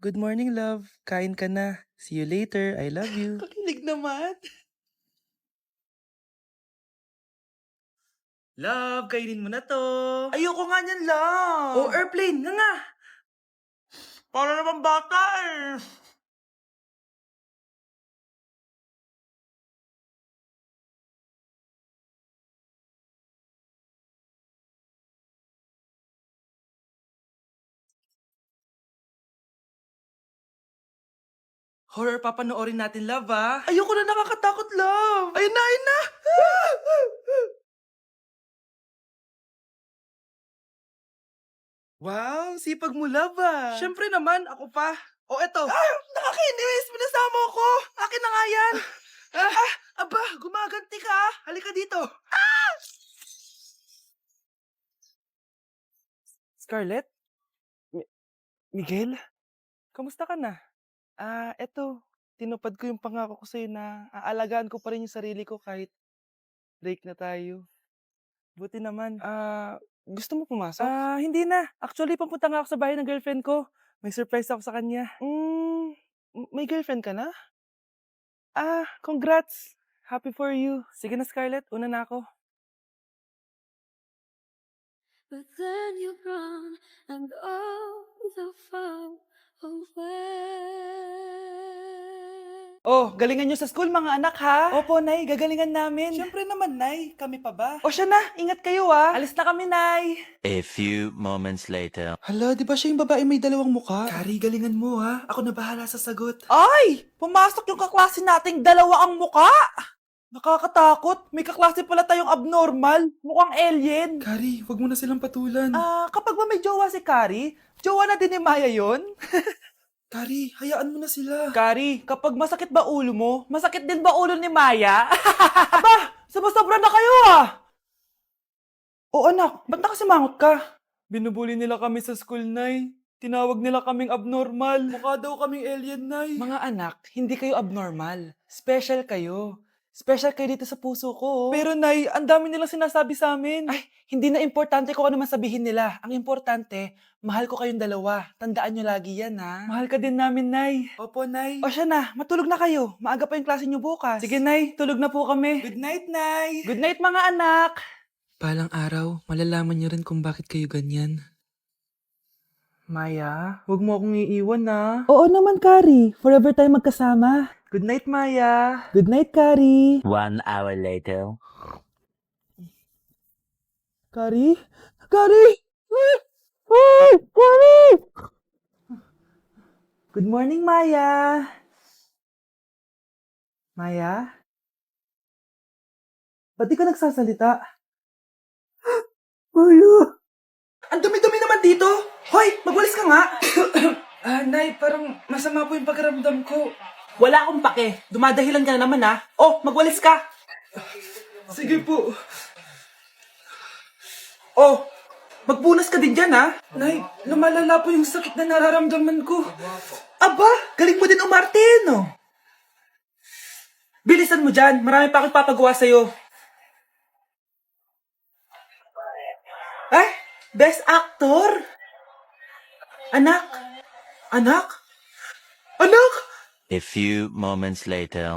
Good morning, love. Kain ka na. See you later. I love you. Kakilig naman. Love, kainin mo na to. Ayoko nga niyan, love. Oh, airplane. Nga. Para naman bata eh. Horror papanoorin natin, love, ah. Ayoko na, nakakatakot, love. Ayun na, ayun na. Wow, sipag mo, love, ah. Siyempre naman, ako pa. O, eto. Nakakainis, pinasama ko. Akin na nga yan. Aba, gumaganti ka, ah. Halika dito. Scarlett? Miguel? Kamusta ka na? Eto. Tinupad ko yung pangako ko sa'yo na aalagaan ko pa rin yung sarili ko kahit break na tayo. Buti naman. Gusto mo pumasok? Hindi na. Actually, papunta nga ako sa bahay ng girlfriend ko. May surprise ako sa kanya. May girlfriend ka na? Congrats! Happy for you. Sige na, Scarlett. Una na ako. But then you're gone and all the far away. Oh, galingan nyo sa school, mga anak, ha? Opo, Nay. Gagalingan namin. Siyempre naman, Nay. Kami pa ba? O siya na. Ingat kayo, ah. Alis na kami, Nay. A few moments later. Hala, di ba siya yung babae may dalawang muka? Kari, galingan mo, ha. Ako na bahala sa sagot. Ay! Pumasok yung kaklase nating dalawa ang muka! Nakakatakot. May kaklase pala tayong abnormal. Mukhang alien. Kari, wag mo na silang patulan. Kapag ba may jowa si Kari, jowa na din ni Maya yon? Kari, hayaan mo na sila. Kari, kapag masakit ba ulo mo, masakit din ba ulo ni Maya? Aba, sumusobra na kayo ah! O anak, ba't nakasimangot ka? Binubuli nila kami sa school, Nay. Tinawag nila kaming abnormal. Mukha daw kaming alien, Nay. Mga anak, hindi kayo abnormal. Special kayo. Special kayo dito sa puso ko. Pero, Nay, ang dami nilang sinasabi sa amin. Ay, hindi na importante kung ano man sabihin nila. Ang importante, mahal ko kayong dalawa. Tandaan nyo lagi yan, ha? Mahal ka din namin, Nay. Opo, Nay. O siya na, matulog na kayo. Maaga pa yung klase nyo bukas. Sige, Nay. Tulog na po kami. Good night, Nay. Good night, mga anak. Palang araw, malalaman niyo rin kung bakit kayo ganyan. Maya, huwag mo akong iiwan na. Oo naman, Kari. Forever tayo magkasama. Good night, Maya. Good night, Kari. 1 hour later. Kari? Kari! Ay! Kari! Good morning, Maya. Maya? Ba't di ka nagsasalita? Maya! Ang dumi-dumi naman dito. Hoy, magwalis ka nga. Nay, parang masama po yung pakiramdam ko. Wala akong pake. Dumadahilan ka na naman, ha? Oh, magwalis ka! Sige po. Oh, magpunas ka din dyan, ha? Nay, lumalala po yung sakit na nararamdaman ko. Aba, galing mo din umarte, no? Bilisan mo dyan. Marami pa akong papagawa sa'yo. Eh, best actor? Anak? Anak? Anak? A few moments later.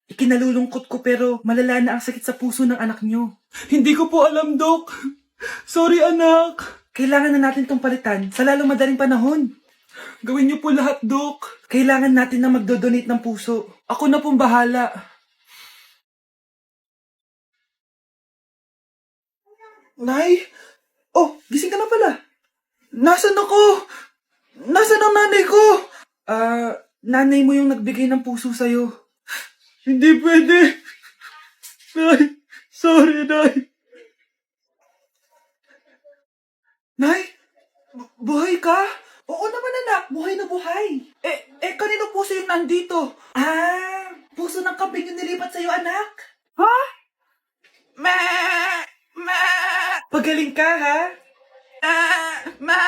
Ikinalulungkot ko pero malala na ang sakit sa puso ng anak nyo. Hindi ko po alam, Dok. Sorry, anak. Kailangan na natin tong palitan sa lalong madaling panahon. Gawin niyo po lahat, Dok. Kailangan natin na magdodonate ng puso. Ako na pong bahala. Nay? Oh, gising ka na pala. Nasaan ako? Nasaan ang nanay ko? Nanay mo yung nagbigay ng puso sa'yo. Hindi pwede. Nay, sorry, Nay. Nay, buhay ka? Oo naman, anak. Buhay na buhay. Kanino puso yung nandito? Puso ng kambing yung nilipat sa'yo, anak. Ha? Ma! Pagaling ka, ha? Ma!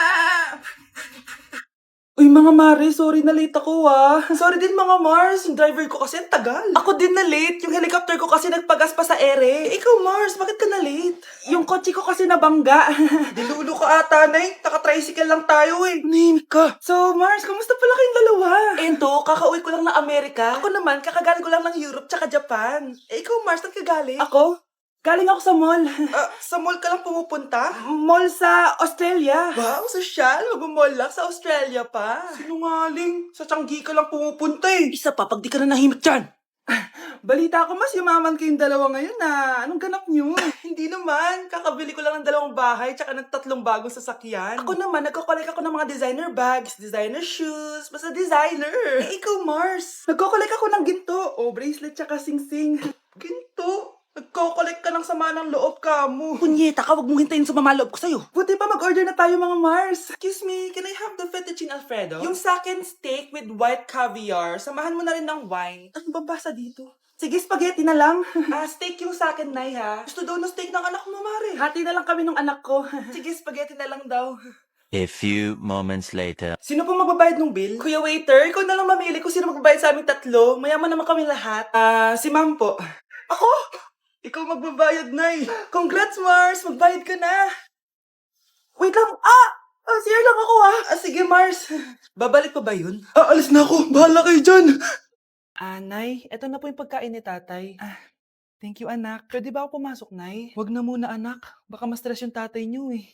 Uy, mga Mare, sorry na late ako Sorry din mga Mars, yung driver ko kasi ang tagal. Ako din na late, yung helicopter ko kasi nagpagas pa sa ere. Ikaw Mars, bakit ka na late? Yung kotse ko kasi nabangga. Dilulo ka ata, Nay. Naka-tricycle lang tayo eh. Nahimik ka. So Mars, kamusta pala kayong dalawa? Ento, kakauwi ko lang ng Amerika. Ako naman, kakagaling ko lang ng Europe tsaka Japan. Ikaw Mars, saan ka galing? Ako? Galing ako sa mall. Sa mall ka lang pumupunta? Mall sa Australia. Wow, sosyal. Mag-mall lang sa Australia pa. Sinungaling. Sa Changi ka lang pumupunta eh. Isa pa, pag di ka na nahimik dyan. Balita ko mas yumaman kayong dalawa ngayon na. Anong ganap nyo? Hindi naman. Kakabili ko lang ng 2 bahay tsaka ng 3 bagong sasakyan. Ako naman, nagko-collect ako ng mga designer bags, designer shoes, basta designer. Eh, ikaw, Mars. Nagko-collect ako ng ginto. O, bracelet tsaka sing-sing. Ginto? Nagko-collect ka ng sama ng loob ka mo. Punyeta ka, wag mong hintayin sa mamaloob ko sa'yo. Buti pa mag-order na tayo mga Mars. Excuse me, can I have the fettuccine Alfredo? Yung sa akin steak with white caviar. Samahan mo na rin ng wine. Ano ba basa dito? Sige, spaghetti na lang. Steak yung sa akin, Nay, ha? Gusto daw ng steak ng anak mo, Mare. Hati na lang kami ng anak ko. Sige, spaghetti na lang daw. A few moments later. Sino po magbabayad ng bill? Kuya waiter, ikaw na lang mamili kung sino magbabayad sa aming 3. Mayaman naman kami lahat. Si ma'am po. Ako? Ikaw magbabayad, Nay. Congrats, Mars. Magbayad ka na. Wait lang. CR lang ako, sige, Mars. Babalik pa ba yun? Alis na ako. Bahala kayo dyan. Nay, eto na po yung pagkain ni tatay. Thank you, anak. Pwede ba ako pumasok, Nay? Wag na muna, anak. Baka ma-stress yung tatay niyo, eh.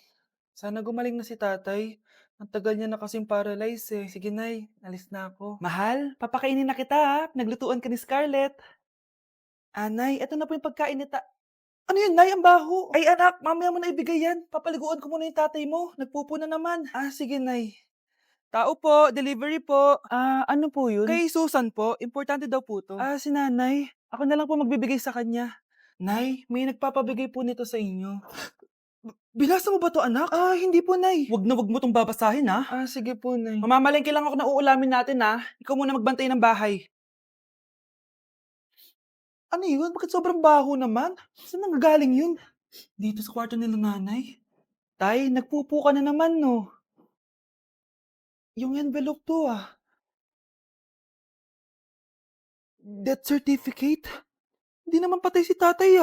Sana gumaling na si tatay. Ang tagal niya na kasing paralyzed, eh. Sige, Nay. Alis na ako. Mahal, papakainin na kita, ha? Naglutuan ka ni Scarlett. Nay, eto na po yung pagkain ni Ano yun, Nay? Ang baho. Ay, anak, mamaya mo na ibigay yan. Papaliguan ko muna yung tatay mo. Nagpupo na naman. Sige, Nay. Tao po, delivery po. Ano po yun? Kay Susan po. Importante daw po to. Si nanay. Ako na lang po magbibigay sa kanya. Nay, may nagpapabigay po nito sa inyo. Binasa mo ba to, anak? Hindi po, Nay. Wag na wag mo tong babasahin, ha? Sige po, Nay. Mamamalengke lang ako na uulamin natin, ha? Ikaw muna magbantay ng bahay. Ano yun? Bakit sobrang baho naman? Saan nanggagaling yun? Dito sa kwarto nila nanay. Tay, nagpupo ka na naman, no? Yung envelope to, Death certificate? Hindi naman patay si tatay,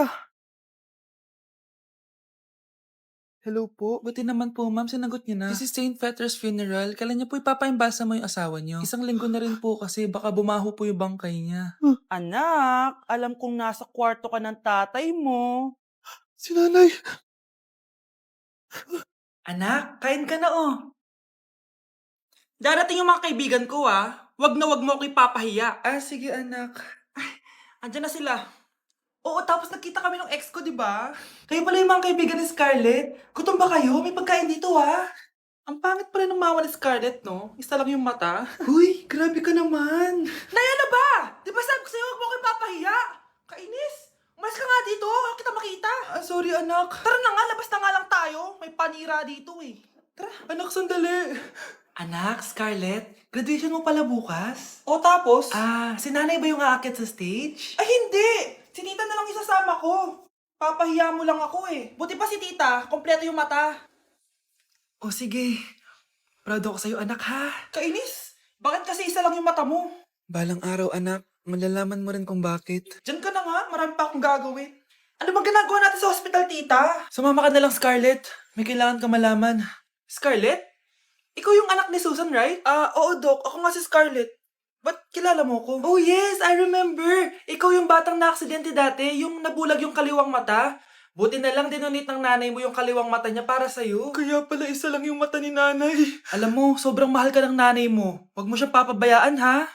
Hello po. Buti naman po, ma'am. Sinagot niyo na. This is St. Peter's Funeral. Kailan niyo po ipapaimbasa mo yung asawa niyo? Isang linggo na rin po kasi baka bumaho po yung bangkay niya. Anak, alam kong nasa kwarto ka ng tatay mo. Si nanay. Anak, kain ka na, Darating yung mga kaibigan ko, Wag na wag mo ako ipapahiya. Sige, anak. Andyan na sila. Oo, tapos nakita kami ng ex ko, di ba? Kayo pala yung mga kaibigan ni Scarlett. Gutom ba kayo? May pagkain dito, Ang pangit pala ng mama ni Scarlett, no? Isa lang yung mata. Huy, grabe ka naman. Nay, ano ba? Di ba sabi ko sa'yo, huwag mo ko ipapahiya? Kainis. Umalis ka nga dito. Huwag kita makita. Sorry, anak. Tara na nga, labas na nga lang tayo. May panira dito, eh. Tara. Anak, sandali. Anak, Scarlett, graduation mo pala bukas? O tapos? Si nanay ba yung aakyat sa stage? Ay, hindi! Si tita na lang isasama ko. Papahiya mo lang ako eh. Buti pa si tita, kompleto yung mata. O sige, proud ako sa'yo anak ha. Kainis, bakit kasi isa lang yung mata mo? Balang araw anak, malalaman mo rin kung bakit. Diyan ka na nga, marami pa akong gagawin. Ano bang ginagawa natin sa hospital, tita? Sumama ka na lang, Scarlett. May kailangan ka malaman. Scarlett? Ikaw yung anak ni Susan, right? Oo, Doc. Ako nga si Scarlett. Ba't kilala mo ko? Oh, yes! I remember! Ikaw yung batang na-aksidente dati, yung nabulag yung kaliwang mata. Buti na lang dinonate ng nanay mo yung kaliwang mata niya para sa'yo. Kaya pala isa lang yung mata ni nanay. Alam mo, sobrang mahal ka ng nanay mo. Huwag mo siyang papabayaan, ha?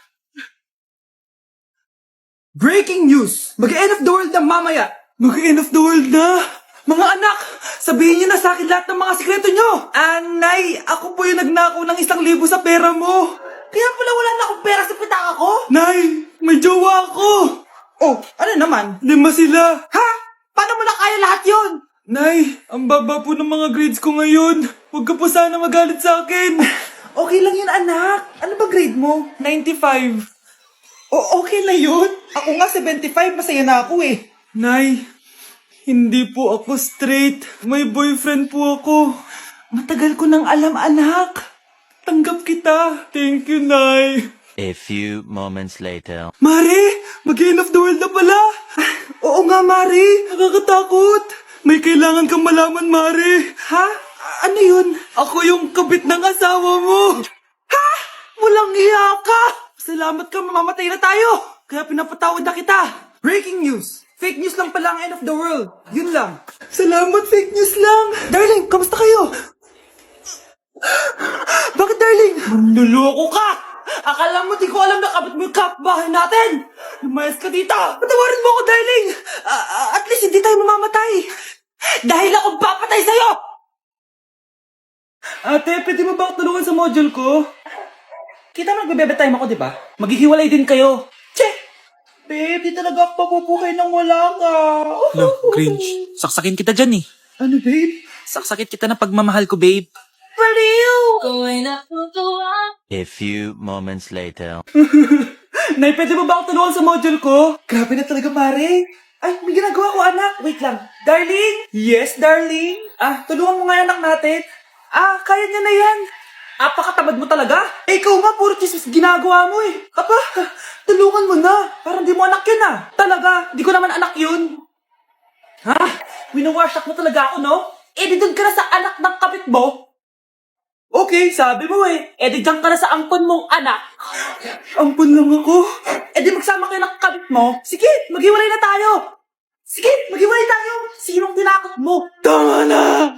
Breaking news! Mag-end of the world na mamaya! Mag-end of the world na! Mga anak! Sabihin niyo na sa akin lahat ng mga sikreto niyo! Nay, ako po yung nagnakaw ng 1,000 sa pera mo! Kaya pala wala na akong pera sa pitaka ko? Nay, may jowa ako! Oh, ano naman? 5 sila! Ha? Paano mo na kaya lahat yon? Nay, ang baba po ng mga grades ko ngayon. Huwag ka po sana magalit sa akin. Okay lang yun, anak. Ano ba grade mo? 95. Okay na yun. Ako nga 75, masaya na ako eh. Nay, hindi po ako straight. May boyfriend po ako. Matagal ko nang alam, anak. Tanggap kita. Thank you, Nay. A few moments later. Mare, mag-end of the world na pala. Oo nga, Mare. Nakakatakot. May kailangan kang malaman, Mare. Ha? Ano yun? Ako yung kabit ng asawa mo. Ha? Walang iya ka. Salamat ka, mamamatay na tayo. Kaya pinapatawad na kita. Breaking news. Fake news lang pala ang end of the world. Yun lang. Salamat, fake news lang. Darling, kamusta kayo? Bakit, darling? Manluloko ka! Akala mo di ko alam na kabit mo yung kapbahay natin! Lumayas ka dito! Patawarin mo ako, darling! At least hindi tayo mamamatay! Dahil akong papatay sa'yo! Ate, pwede mo ba ako tulungan sa module ko? Kita mo nagbe-bebe time ako, di ba? Maghihiwalay din kayo. Che! Babe, di talaga ako papupuhay nang wala ka. No, cringe. Saksakin kita dyan eh. Ano, babe? Saksakin kita ng pagmamahal ko, babe. Baliw! Going up to the wall. A few moments later. Nay, pwede mo ba ako tulungan sa module ko? Grabe na talaga, Mare. Ay, may ginagawa ko, anak. Wait lang. Darling? Yes, darling? Tulungan mo nga yung anak natin. Kaya niya na yan. Apakatamad mo talaga. Eh, ikaw nga, puro chismis ginagawa mo eh. Tulungan mo na. Parang di mo anak yun Talaga, di ko naman anak yun. Ha? Winawash up mo talaga ako, no? Eh, di doon ka na sa anak ng kapit mo. Okay, sabi mo eh. Eh, di dyan ka na sa ampon mong anak. Ampon lang ako? Eh, di magsama kayo ng kabit mo. Sige, maghiwalay na tayo. Sige, maghiwalay tayo. Sinong tinakot mo? Tama na!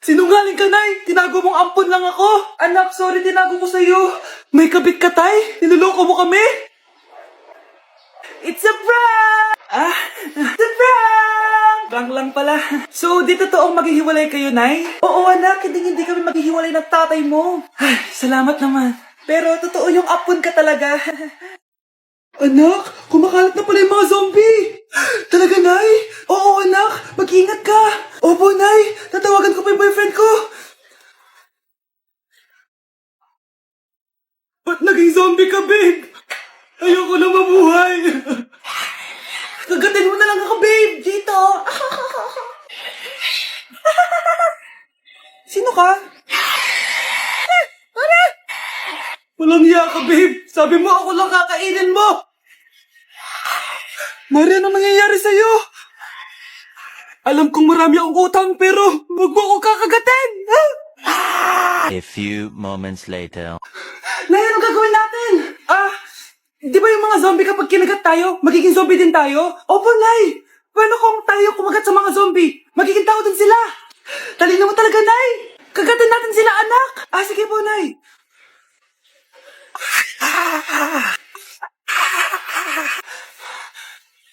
Sinungaling ka, Nay. Tinago mong ampon lang ako. Anak, sorry, tinago ko sa'yo. May kabit ka, Tay. Niloloko mo kami. It's a prank! It's a prank! Prank lang pala. So, di totoong maghihiwalay kayo, Nay? Oo, anak. Hindi kami maghihiwalay ng tatay mo. Ay, salamat naman. Pero totoo yung apon ka talaga. Anak, kumakalat na pala yung mga zombie. Talaga, Nay? Oo, anak. Mag-ingat ka. Opo, Nay. Tatawagan ko pa yung boyfriend ko. Ba't naging zombie ka, babe? Ayoko na mabuhay. Kagatin mo na lang ako, babe. Dito. Sino ka? Walang hiya ka, babe. Sabi mo ako lang kakainin mo. Mari, anong nangyayari sa'yo? Alam kong marami akong utang, pero huwag mo ako kakagatin. A few moments later. Nay, anong gagawin natin? Di ba yung mga zombie kapag kinagat tayo, magiging zombie din tayo? Opo, Nay. Paano kung tayo kumagat sa mga zombie? Magiging tao din sila. Talino mo talaga, Nay. Kagatin natin sila, anak. Sige po, Nay.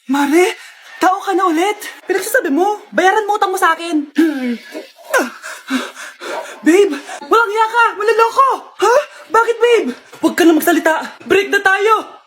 Mare, tao ka na ulit. Pinagsasabi mo, bayaran mo utang mo sa akin. Babe, walang hiya ka, maloloko. Ha? Bakit, babe? Huwag ka na magsalita. Break na tayo.